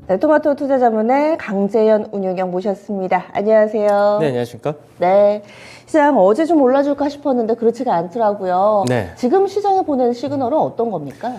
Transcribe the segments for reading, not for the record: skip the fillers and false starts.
네, 토마토 투자자문의 강재현 운용형 모셨습니다. 안녕하세요. 네, 안녕하십니까? 네, 시장 어제 좀 올라줄까 싶었는데 그렇지가 않더라고요. 네. 지금 시장에 보내는 시그널은 어떤 겁니까?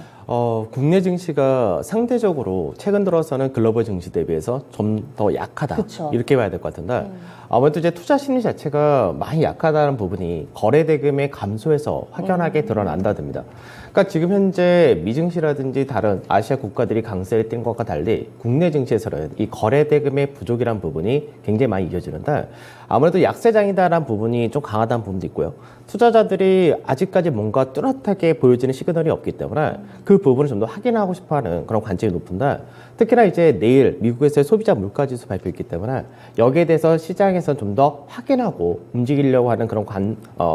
국내 증시가 상대적으로 최근 들어서는 글로벌 증시 대비해서 좀 더 약하다. 그쵸. 이렇게 봐야 될 것 같은데 아무래도 이제 투자 심리 자체가 많이 약하다는 부분이 거래 대금의 감소에서 확연하게 드러난다 듭니다. 그러니까 지금 현재 미증시라든지 다른 아시아 국가들이 강세를 띈 것과 달리 국내 증시에서는 이 거래 대금의 부족이라는 부분이 굉장히 많이 이어지는데 아무래도 약세장이다라는 부분이 좀 강하다는 부분도 있고요. 투자자들이 아직까지 뭔가 뚜렷하게 보여지는 시그널이 없기 때문에 그 부분을 좀 더 확인하고 싶어하는 그런 관점이 높은데 특히나 이제 내일 미국에서의 소비자 물가지수 발표있기 때문에 여기에 대해서 시장에서 좀 더 확인하고 움직이려고 하는 그런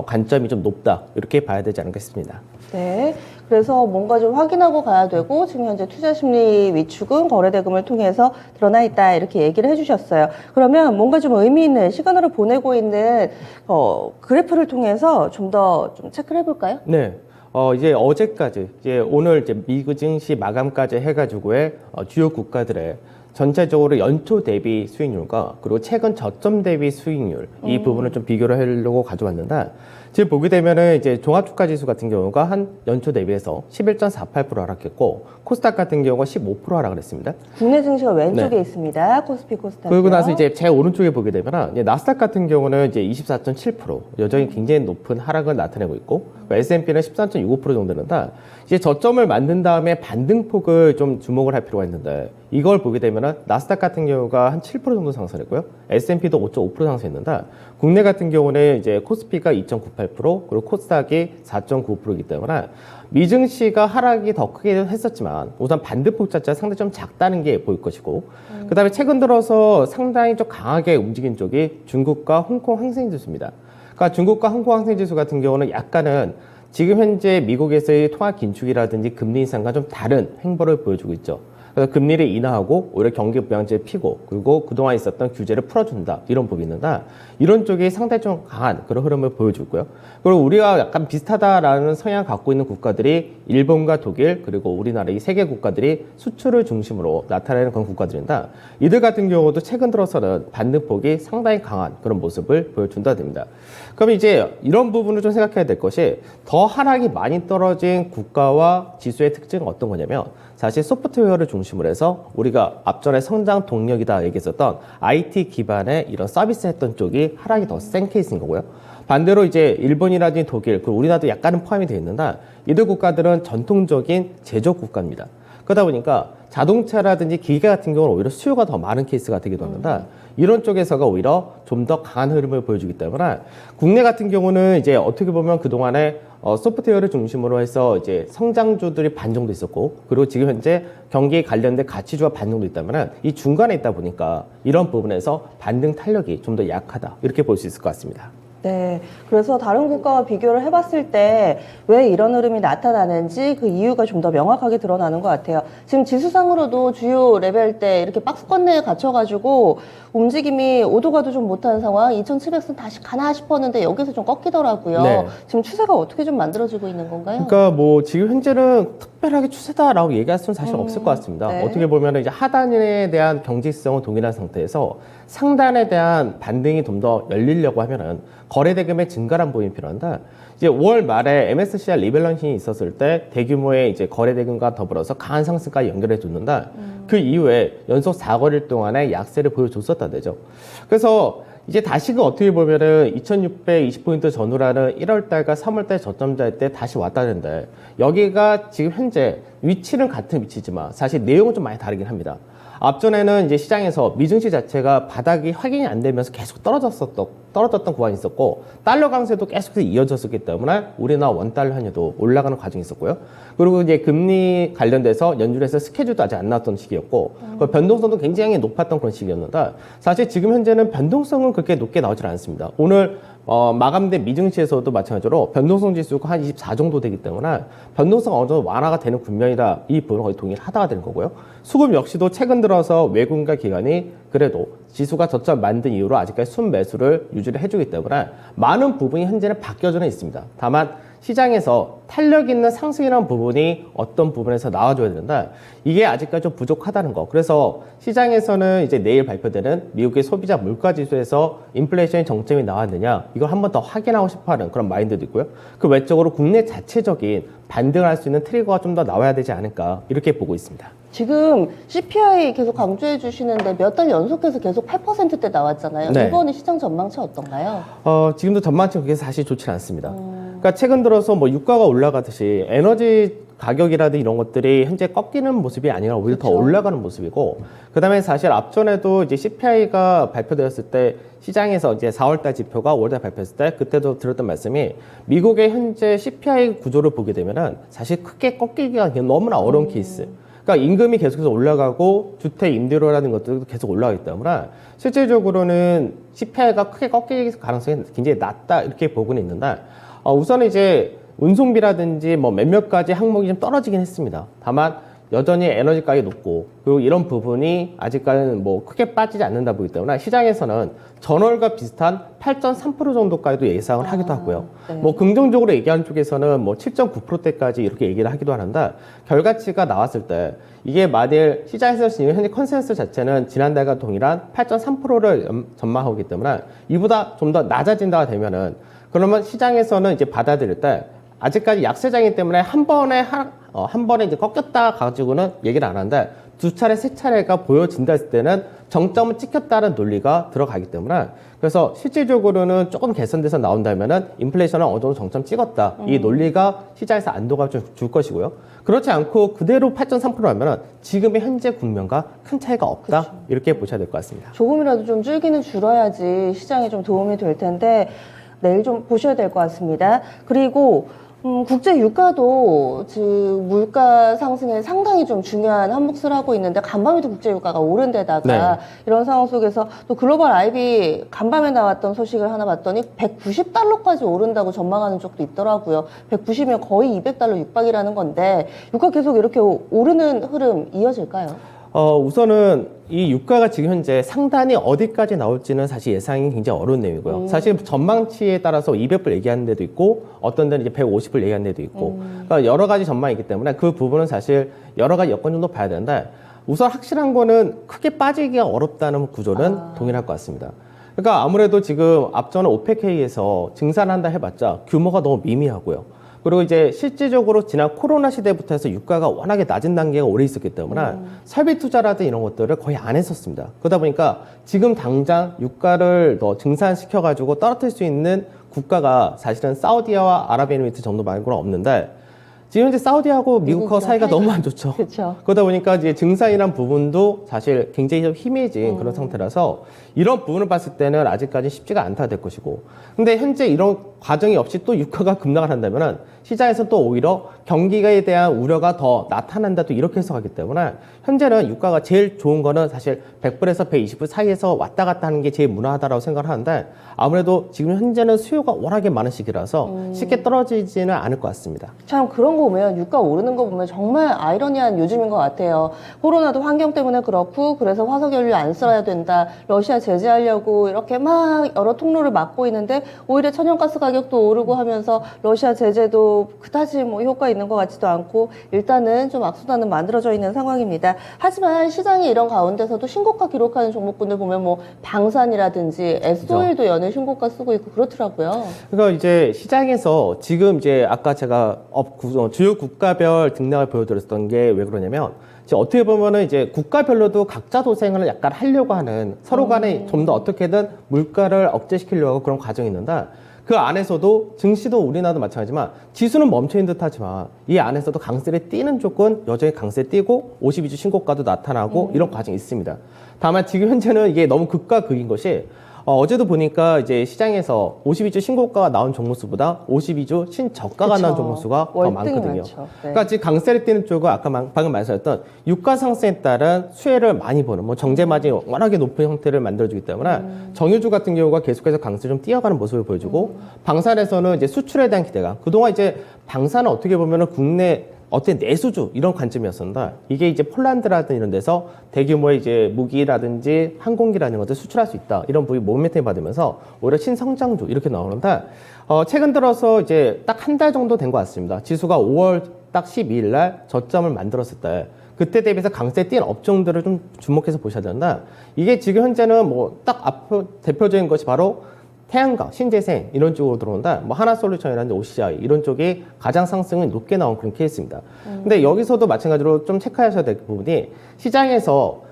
관점이 좀 높다 이렇게 봐야 되지 않을까 싶습니다. 네, 그래서 뭔가 좀 확인하고 가야 되고 지금 현재 투자 심리 위축은 거래 대금을 통해서 드러나 있다 이렇게 얘기를 해주셨어요. 그러면 뭔가 좀 의미 있는 시그널을 보내고 있는 그래프를 통해서 좀 더 좀 체크를 해볼까요? 네. 이제 어제까지, 이제 오늘 이제 미국 증시 마감까지 해가지고의 주요 국가들의 전체적으로 연초 대비 수익률과 그리고 최근 저점 대비 수익률 이 부분을 좀 비교를 하려고 가져왔는데 지금 보게 되면은 이제 종합주가 지수 같은 경우가 한 연초 대비해서 11.48% 하락했고 코스닥 같은 경우가 15% 하락을 했습니다. 국내 증시가 왼쪽에 네. 있습니다. 코스피 코스닥. 그리고 나서 이제 제 오른쪽에 보게 되면 이제 나스닥 같은 경우는 이제 24.7% 여전히 굉장히 높은 하락을 나타내고 있고 S&P는 13.65% 정도 되는데 이제 저점을 만든 다음에 반등폭을 좀 주목을 할 필요가 있는데 이걸 보게 되면 나스닥 같은 경우가 한 7% 정도 상승했고요. S&P도 5.5% 상승했는데 국내 같은 경우는 이제 코스피가 2.98% 그리고 코스닥이 4.9%이기 때문에 미증시가 하락이 더 크게 했었지만 우선 반등폭 자체가 상당히 좀 작다는 게 보일 것이고 그 다음에 최근 들어서 상당히 좀 강하게 움직인 쪽이 중국과 홍콩 항생지수입니다. 그러니까 중국과 홍콩 항생지수 같은 경우는 약간은 지금 현재 미국에서의 통화 긴축이라든지 금리 인상과 좀 다른 행보를 보여주고 있죠. 그래서 금리를 인하하고 오히려 경기 부양제를 피고 그리고 그동안 있었던 규제를 풀어준다 이런 부분이 있는데 이런 쪽이 상당히 좀 강한 그런 흐름을 보여주고요. 그리고 우리가 약간 비슷하다라는 성향을 갖고 있는 국가들이 일본과 독일 그리고 우리나라 이 세 개 국가들이 수출을 중심으로 나타내는 그런 국가들인데 이들 같은 경우도 최근 들어서는 반등폭이 상당히 강한 그런 모습을 보여준다 됩니다. 그럼 이제 이런 부분을 좀 생각해야 될 것이 더 하락이 많이 떨어진 국가와 지수의 특징은 어떤 거냐면 사실 소프트웨어를 중심으로 해서 우리가 앞전에 성장 동력이다 얘기했었던 IT 기반의 이런 서비스 했던 쪽이 하락이 더 센 케이스인 거고요. 반대로 이제 일본이라든지 독일, 그리고 우리나라도 약간은 포함이 되어 있는데 이들 국가들은 전통적인 제조업 국가입니다. 그러다 보니까 자동차라든지 기계 같은 경우는 오히려 수요가 더 많은 케이스가 되기도 하는데 이런 쪽에서가 오히려 좀 더 강한 흐름을 보여주기 때문에 국내 같은 경우는 이제 어떻게 보면 그동안에 소프트웨어를 중심으로 해서 이제 성장주들이 반 정도 있었고 그리고 지금 현재 경기에 관련된 가치주가 반 정도 있다면 이 중간에 있다 보니까 이런 부분에서 반등 탄력이 좀 더 약하다 이렇게 볼 수 있을 것 같습니다. 네, 그래서 다른 국가와 비교를 해봤을 때 왜 이런 흐름이 나타나는지 그 이유가 좀 더 명확하게 드러나는 것 같아요. 지금 지수상으로도 주요 레벨대 이렇게 박스권 내에 갇혀가지고 움직임이 오도 가도 좀 못하는 상황, 2700선 다시 가나 싶었는데 여기서 좀 꺾이더라고요. 네. 지금 추세가 어떻게 좀 만들어지고 있는 건가요? 그러니까 뭐 지금 현재는 특별하게 추세다라고 얘기할 수는 사실 없을 것 같습니다. 네. 어떻게 보면 이제 하단에 대한 경직성은 동일한 상태에서 상단에 대한 반등이 좀 더 열리려고 하면은 거래 대금의 증가란 부분이 필요한데 이제 5월 말에 MSCI 리밸런싱이 있었을 때 대규모의 이제 거래 대금과 더불어서 강한 상승까지 연결해 줬는데 그 이후에 연속 4거래일 동안에 약세를 보여줬었다 되죠. 그래서 이제 다시금 어떻게 보면은 2620포인트 전후라는 1월달과 3월달 저점자일 때 다시 왔다는데 여기가 지금 현재 위치는 같은 위치지만 사실 내용은 좀 많이 다르긴 합니다. 앞전에는 이제 시장에서 미증시 자체가 바닥이 확인이 안 되면서 계속 떨어졌던 구간이 있었고 달러 강세도 계속해서 이어졌었기 때문에 우리나라 원달러 환율도 올라가는 과정이 있었고요. 그리고 이제 금리 관련돼서 연준에서 스케줄도 아직 안 나왔던 시기였고 그 변동성도 굉장히 높았던 그런 시기였는데 사실 지금 현재는 변동성은 그렇게 높게 나오질 않습니다. 오늘 마감된 미증시에서도 마찬가지로 변동성 지수가 한 24 정도 되기 때문에 변동성 어느 정도 완화가 되는 국면이다. 이 부분은 거의 동일하다가 되는 거고요. 수급 역시도 최근 들어서 외국인과 기관이 그래도 지수가 저점 만든 이후로 아직까지 순매수를 유지를 해주기 때문에 많은 부분이 현재는 바뀌어져 있습니다. 다만 시장에서 탄력 있는 상승이라는 부분이 어떤 부분에서 나와줘야 된다. 이게 아직까지 좀 부족하다는 거. 그래서 시장에서는 이제 내일 발표되는 미국의 소비자 물가지수에서 인플레이션의 정점이 나왔느냐, 이걸 한 번 더 확인하고 싶어하는 그런 마인드도 있고요. 그 외적으로 국내 자체적인 반등을 할 수 있는 트리거가 좀 더 나와야 되지 않을까, 이렇게 보고 있습니다. 지금 CPI 계속 강조해 주시는데 몇 달 연속해서 계속 8%대 나왔잖아요. 네. 이번에 시장 전망치 어떤가요? 지금도 전망치가 그게 사실 좋지는 않습니다. 그러니까 최근 들어서 뭐 유가가 올라가듯이 에너지 가격이라든 이런 것들이 현재 꺾이는 모습이 아니라 오히려 더 그렇죠. 올라가는 모습이고, 그 다음에 사실 앞전에도 이제 CPI가 발표되었을 때 시장에서 이제 4월달 지표가 5월달 발표했을 때 그때도 들었던 말씀이 미국의 현재 CPI 구조를 보게 되면은 사실 크게 꺾이기가 너무나 어려운 케이스. 그러니까 임금이 계속해서 올라가고 주택 임대료라는 것들도 계속 올라가기 때문에 실질적으로는 CPI가 크게 꺾일 가능성이 굉장히 낮다, 이렇게 보고는 있는데, 우선은 이제 운송비라든지 뭐 몇몇 가지 항목이 좀 떨어지긴 했습니다. 다만 여전히 에너지 가격이 높고, 그리고 이런 부분이 아직까지는 뭐 크게 빠지지 않는다 보기 때문에 시장에서는 전월과 비슷한 8.3% 정도까지도 예상을 하기도 하고요. 네. 뭐 긍정적으로 얘기하는 쪽에서는 뭐 7.9%대까지 이렇게 얘기를 하기도 하는데, 결과치가 나왔을 때 이게 만일 시장에서 지금 현재 컨센서스 자체는 지난달과 동일한 8.3%를 전망하고 있기 때문에 이보다 좀 더 낮아진다가 되면은, 그러면 시장에서는 이제 받아들일 때 아직까지 약세장이기 때문에 한 번에 이제 꺾였다 가지고는 얘기를 안 하는데, 두 차례, 세 차례가 보여진다 했을 때는 정점을 찍혔다는 논리가 들어가기 때문에, 그래서 실질적으로는 조금 개선돼서 나온다면은 인플레이션은 어느 정도 정점 찍었다, 이 논리가 시장에서 안도가 좀 줄 것이고요. 그렇지 않고 그대로 8.3%라면은 지금의 현재 국면과 큰 차이가 없다, 그렇죠. 이렇게 보셔야 될 것 같습니다. 조금이라도 좀 줄기는 줄어야지 시장에 좀 도움이 될 텐데 내일 좀 보셔야 될 것 같습니다. 그리고 국제 유가도 지금 물가 상승에 상당히 좀 중요한 한 몫을 하고 있는데, 간밤에도 국제 유가가 오른 데다가 이런 상황 속에서 또 글로벌 IB 간밤에 나왔던 소식을 하나 봤더니 190달러까지 오른다고 전망하는 쪽도 있더라고요. 190이면 거의 200달러 육박이라는 건데, 유가 계속 이렇게 오르는 흐름 이어질까요? 우선은 이 유가가 지금 현재 상단이 어디까지 나올지는 사실 예상이 굉장히 어려운 내용이고요. 사실 전망치에 따라서 200불 얘기하는 데도 있고, 어떤 데는 이제 150불 얘기하는 데도 있고, 그러니까 여러 가지 전망이 있기 때문에 그 부분은 사실 여러 가지 여건 정도 봐야 되는데, 우선 확실한 거는 크게 빠지기가 어렵다는 구조는 동일할 것 같습니다. 그러니까 아무래도 지금 앞전에 오펙회의에서 증산한다 해봤자 규모가 너무 미미하고요. 그리고 이제 실질적으로 지난 코로나 시대부터 해서 유가가 워낙에 낮은 단계가 오래 있었기 때문에 설비 투자라든 이런 것들을 거의 안 했었습니다. 그러다 보니까 지금 당장 유가를 더 증산시켜가지고 떨어뜨릴 수 있는 국가가 사실은 사우디와 아랍에미리트 정도 말고는 없는데, 지금 현재 사우디하고 미국하고 사이가 너무 안 좋죠. 그렇죠. 그러다 보니까 이제 증산이란 부분도 사실 굉장히 좀 희미해진 그런 상태라서 이런 부분을 봤을 때는 아직까지 쉽지가 않다 될 것이고, 근데 현재 이런 과정이 없이 또 유가가 급락을 한다면은 시장에서 또 오히려 경기에 대한 우려가 더 나타난다, 또 이렇게 해석하기 때문에 현재는 유가가 제일 좋은 거는 사실 100불에서 120불 사이에서 왔다 갔다 하는 게 제일 무난하다고 생각을 하는데, 아무래도 지금 현재는 수요가 워낙에 많은 시기라서 쉽게 떨어지지는 않을 것 같습니다. 참 그런 거 보면, 유가 오르는 거 보면 정말 아이러니한 요즘인 것 같아요. 코로나도 환경 때문에 그렇고, 그래서 화석연료 안 써야 된다, 러시아 제재하려고 이렇게 막 여러 통로를 막고 있는데 오히려 천연가스 가격도 오르고 하면서 러시아 제재도 그다지 뭐 효과 있는 것 같지도 않고, 일단은 좀 악순환은 만들어져 있는 상황입니다. 하지만 시장이 이런 가운데서도 신고가 기록하는 종목군들 보면 뭐 방산이라든지 S-오일도 연일 신고가 쓰고 있고 그렇더라고요. 그러니까 이제 시장에서 지금 이제 아까 제가 주요 국가별 등락을 보여드렸던 게 왜 그러냐면, 지금 어떻게 보면은 이제 국가별로도 각자 도생을 약간 하려고 하는, 서로 간에 좀 더 어떻게든 물가를 억제시키려고 하고 그런 과정이 있는데, 그 안에서도 증시도 우리나라도 마찬가지지만 지수는 멈춰있는 듯하지만 이 안에서도 강세를 띄는 쪽은 여전히 강세를 띄고 52주 신고가도 나타나고 이런 과정이 있습니다. 다만 지금 현재는 이게 너무 극과 극인 것이, 어제도 보니까 이제 시장에서 52주 신고가가 나온 종목수보다 52주 신저가가 나온 종목수가 더 많거든요. 많죠. 네. 그러니까 지금 강세를 띄는 쪽은 아까 방금 말씀하셨던 유가 상승에 따른 수혜를 많이 보는, 뭐 정제 마진이 워낙에 높은 형태를 만들어주기 때문에 정유주 같은 경우가 계속해서 강세를 좀 띄어가는 모습을 보여주고, 방산에서는 이제 수출에 대한 기대감, 그동안 이제 방산은 어떻게 보면은 국내 어떤 내수주 이런 관점이었었는데 이게 이제 폴란드라든 이런 데서 대규모의 이제 무기라든지 항공기라는 것들 수출할 수 있다 이런 부위 모멘텀이 받으면서 오히려 신성장주 이렇게 나오는데 최근 들어서 이제 딱 한 달 정도 된 것 같습니다. 지수가 5월 딱 12일 날 저점을 만들었을 때 그때 대비해서 강세 뛴 업종들을 좀 주목해서 보셔야 되는데 이게 지금 현재는 뭐 딱 대표적인 것이 바로 태양광, 신재생 이런 쪽으로 들어온다. 뭐 하나솔루션이라든지 OCI 이런 쪽이 가장 상승이 높게 나온 그런 케이스입니다. 근데 여기서도 마찬가지로 좀 체크하셔야 될 부분이 시장에서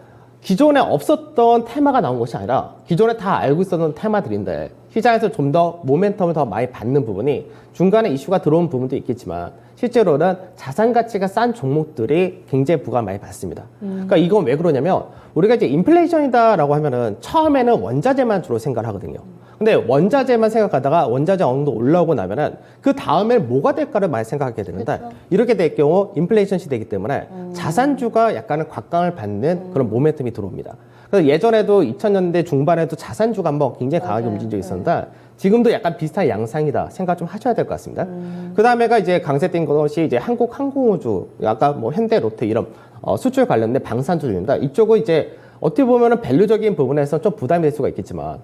기존에 없었던 테마가 나온 것이 아니라 기존에 다 알고 있었던 테마들인데 시장에서 좀 더 모멘텀을 더 많이 받는 부분이 중간에 이슈가 들어온 부분도 있겠지만 실제로는 자산 가치가 싼 종목들이 굉장히 부과를 많이 받습니다. 그러니까 이건 왜 그러냐면 우리가 이제 인플레이션이다라고 하면은 처음에는 원자재만 주로 생각을 하거든요. 근데 원자재만 생각하다가 원자재 어느 정도 올라오고 나면은 그 다음에 뭐가 될까를 많이 생각하게 되는데 그렇죠. 이렇게 될 경우 인플레이션 시대이기 때문에 자산주가 약간은 곽강을 받는 그런 모멘텀이 들어옵니다. 그래서 예전에도 2000년대 중반에도 자산주가 한번 굉장히 강하게 맞아요. 움직인 적이 있었는데 지금도 약간 비슷한 양상이다 생각 좀 하셔야 될 것 같습니다. 그 다음에가 이제 강세된 것이 이제 한국항공우주, 아까 뭐 현대, 롯데 이런 수출 관련된 방산주입니다. 이쪽은 이제 어떻게 보면은 밸류적인 부분에서 좀 부담이 될 수가 있겠지만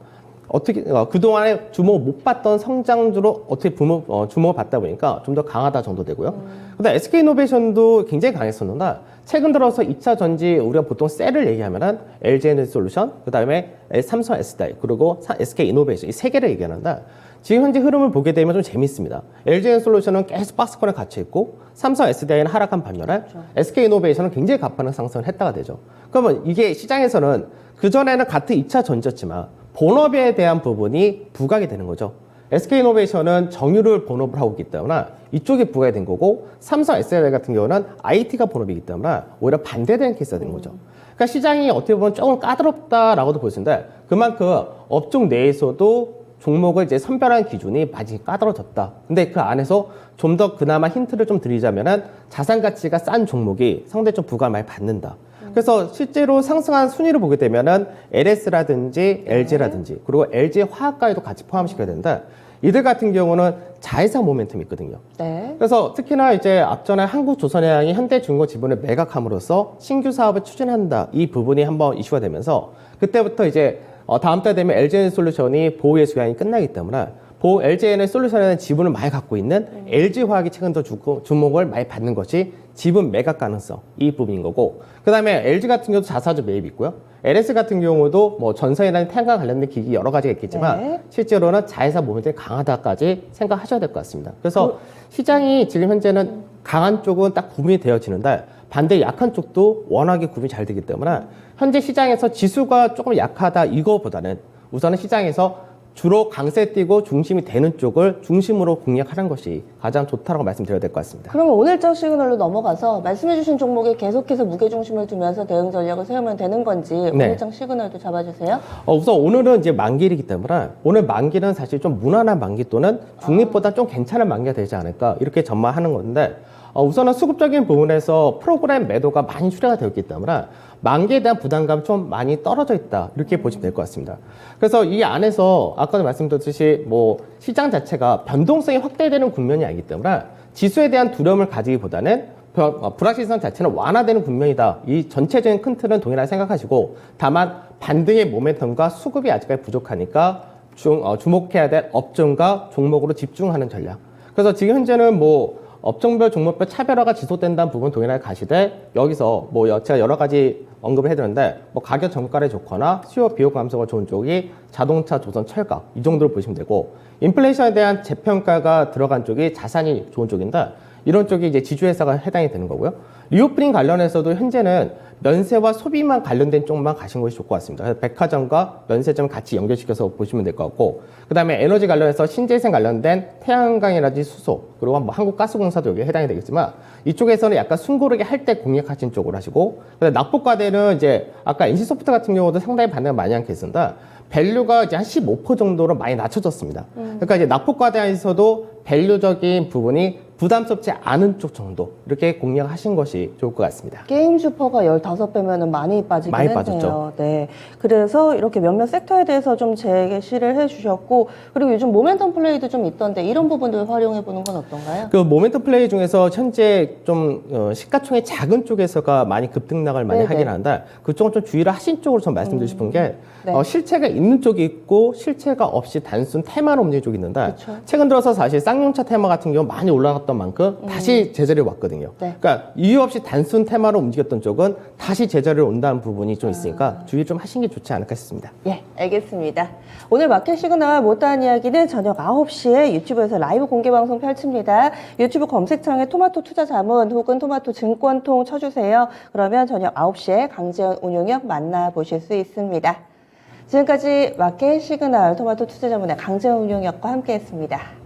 어떻게 그동안에 주목 못 받던 성장주로 어떻게 주목을 받다 보니까 좀 더 강하다 정도 되고요. 그다음 SK이노베이션도 굉장히 강했었는데 최근 들어서 2차 전지 우리가 보통 셀을 얘기하면은 LG에너지솔루션, 그다음에 삼성 SDI 그리고 SK이노베이션 이 세 개를 얘기하는데 지금 현재 흐름을 보게 되면 좀 재밌습니다. LG에너지솔루션은 계속 박스권에 갇혀 있고 삼성 SDI는 하락한 반면에 SK이노베이션은 굉장히 가파른 상승을 했다가 되죠. 그러면 이게 시장에서는 그전에는 같은 2차 전지였지만 본업에 대한 부분이 부각이 되는 거죠. SK이노베이션은 정유를 본업을 하고 있기 때문에 이쪽이 부각이 된 거고 삼성 SDI 같은 경우는 IT가 본업이기 때문에 오히려 반대되는 케이스가 된 거죠. 그러니까 시장이 어떻게 보면 조금 까다롭다라고도 볼 수 있는데 그만큼 업종 내에서도 종목을 이제 선별하는 기준이 많이 까다로워졌다. 근데 그 안에서 좀 더 그나마 힌트를 좀 드리자면은 자산 가치가 싼 종목이 상당히 좀 부과를 많이 받는다. 그래서 실제로 상승한 순위를 보게 되면은 LS라든지 LG라든지 그리고 LG 화학과에도 같이 포함시켜야 되는데 이들 같은 경우는 자회사 모멘텀이 있거든요. 네. 그래서 특히나 이제 앞전에 한국조선해양이 현대중공업 지분을 매각함으로써 신규 사업을 추진한다. 이 부분이 한번 이슈가 되면서 그때부터 이제 다음 달 되면 LG에너지솔루션이 보호예수 기간이 끝나기 때문에 LG에너지솔루션에는 지분을 많이 갖고 있는 LG화학이 최근 더 주목을 많이 받는 것이 지분 매각 가능성 이 부분인 거고 그 다음에 LG 같은 경우도 자사주 매입이 있고요. LS 같은 경우도 뭐 전선이나 태양광 관련된 기기 여러 가지가 있겠지만 네. 실제로는 자회사 모멘텀이 강하다까지 생각하셔야 될 것 같습니다. 그래서 시장이 지금 현재는 강한 쪽은 딱 구분이 되어지는데 반대 약한 쪽도 워낙에 구분이 잘 되기 때문에 현재 시장에서 지수가 조금 약하다 이거보다는 우선은 시장에서 주로 강세 띄고 중심이 되는 쪽을 중심으로 공략하는 것이 가장 좋다라고 말씀드려야 될 것 같습니다. 그러면 오늘장 시그널로 넘어가서 말씀해주신 종목에 계속해서 무게중심을 두면서 대응 전략을 세우면 되는 건지 오늘장 시그널도 잡아주세요. 우선 오늘은 이제 만기이기 때문에 오늘 만기는 사실 좀 무난한 만기 또는 중립보다 좀 괜찮은 만기가 되지 않을까 이렇게 전망하는 건데 우선은 수급적인 부분에서 프로그램 매도가 많이 출하가 되었기 때문에 만기에 대한 부담감 좀 많이 떨어져 있다 이렇게 보시면 될 것 같습니다. 그래서 이 안에서 아까도 말씀드렸듯이 뭐 시장 자체가 변동성이 확대되는 국면이 아니기 때문에 지수에 대한 두려움을 가지기보다는 불확실성 자체는 완화되는 국면이다. 이 전체적인 큰 틀은 동일하게 생각하시고 다만 반등의 모멘텀과 수급이 아직까지 부족하니까 주목해야 될 업종과 종목으로 집중하는 전략. 그래서 지금 현재는 뭐 업종별 종목별 차별화가 지속된다는 부분 동일하게 가시되 여기서 뭐 제가 여러 가지 언급을 해드렸는데 뭐 가격 정가를 좋거나 수요 비용 감소가 좋은 쪽이 자동차, 조선, 철강 이 정도로 보시면 되고 인플레이션에 대한 재평가가 들어간 쪽이 자산이 좋은 쪽인데 이런 쪽이 이제 지주회사가 해당이 되는 거고요. 리오프닝 관련해서도 현재는 면세와 소비만 관련된 쪽만 가신 것이 좋을 것 같습니다. 그래서 백화점과 면세점 같이 연결시켜서 보시면 될 것 같고 그 다음에 에너지 관련해서 신재생 관련된 태양광이라든지 수소 그리고 뭐 한국가스공사도 여기에 해당이 되겠지만 이쪽에서는 약간 숨고르게 할 때 공략하신 쪽으로 하시고 그다음에 낙폭과대는 이제 아까 NC소프트 같은 경우도 상당히 반응을 많이 한 케이스인데 밸류가 이제 한 15% 정도로 많이 낮춰졌습니다. 그러니까 이제 낙폭과대에서도 밸류적인 부분이 부담스럽지 않은 쪽 정도 이렇게 공략하신 것이 좋을 것 같습니다. 게임 슈퍼가 15배면은 많이 빠지긴 많이 했네요. 빠졌죠. 네. 그래서 이렇게 몇몇 섹터에 대해서 좀 제시를 해주셨고, 그리고 요즘 모멘텀 플레이도 좀 있던데 이런 부분들 활용해 보는 건 어떤가요? 그 모멘텀 플레이 중에서 현재 좀 시가총액 작은 쪽에서가 많이 급등락을 많이 네네. 하긴 한다. 그쪽은 좀 주의를 하신 쪽으로 좀 말씀드리고 싶은 게 네. 실체가 있는 쪽이 있고 실체가 없이 단순 테마로 움직이는 쪽이 있는데 그쵸. 최근 들어서 사실 쌍용차 테마 같은 경우 많이 올라갔던 만큼 다시 제자리에 왔거든요. 네. 그러니까 이유 없이 단순 테마로 움직였던 쪽은 다시 제자리에 온다는 부분이 좀 있으니까 주의 좀 하시는 게 좋지 않을까 싶습니다. 예, 알겠습니다. 오늘 마켓 시그널 못다한 이야기는 저녁 9시에 유튜브에서 라이브 공개 방송 펼칩니다. 유튜브 검색창에 토마토 투자 자문 혹은 토마토 증권통 쳐주세요. 그러면 저녁 9시에 강재현 운용역 만나보실 수 있습니다. 지금까지 마켓 시그널 토마토 투자 자문의 강재현 운용역과 함께했습니다.